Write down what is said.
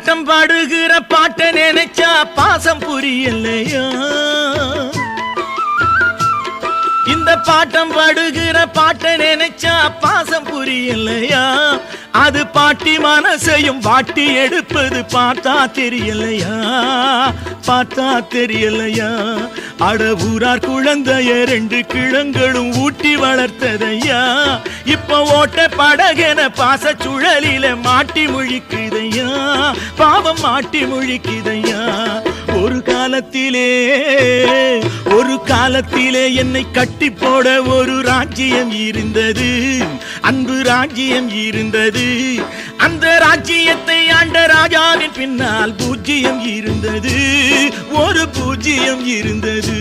bottom பாடுகிற பாட்ட நினைச்சா பாசம் புரியலையா இந்த பாட்டம் பாடுகிற பாட்ட நினைச்சா பாசம் புரியலையா அது பாட்டி மனசையும் வாட்டி எடுப்பது பார்த்தா தெரியலையா அட ஊரார் குழந்தைய 2 கிழங்களும் ஊட்டி வளர்த்ததையா இப்ப ஓட்ட படகென பாச சுழலில மாட்டி முழிக்குதையா பாவம் மாட்டி முழிக்குதையா ஒரு காலத்திலே என்னை கட்டி போட ஒரு ராஜ்யம் இருந்தது அன்பு ராஜ்யம் இருந்தது அந்த ராஜ்யத்தை ஆண்ட ராஜாவின் பின்னால் பூஜ்யம் இருந்தது ஒரு பூஜ்யம் இருந்தது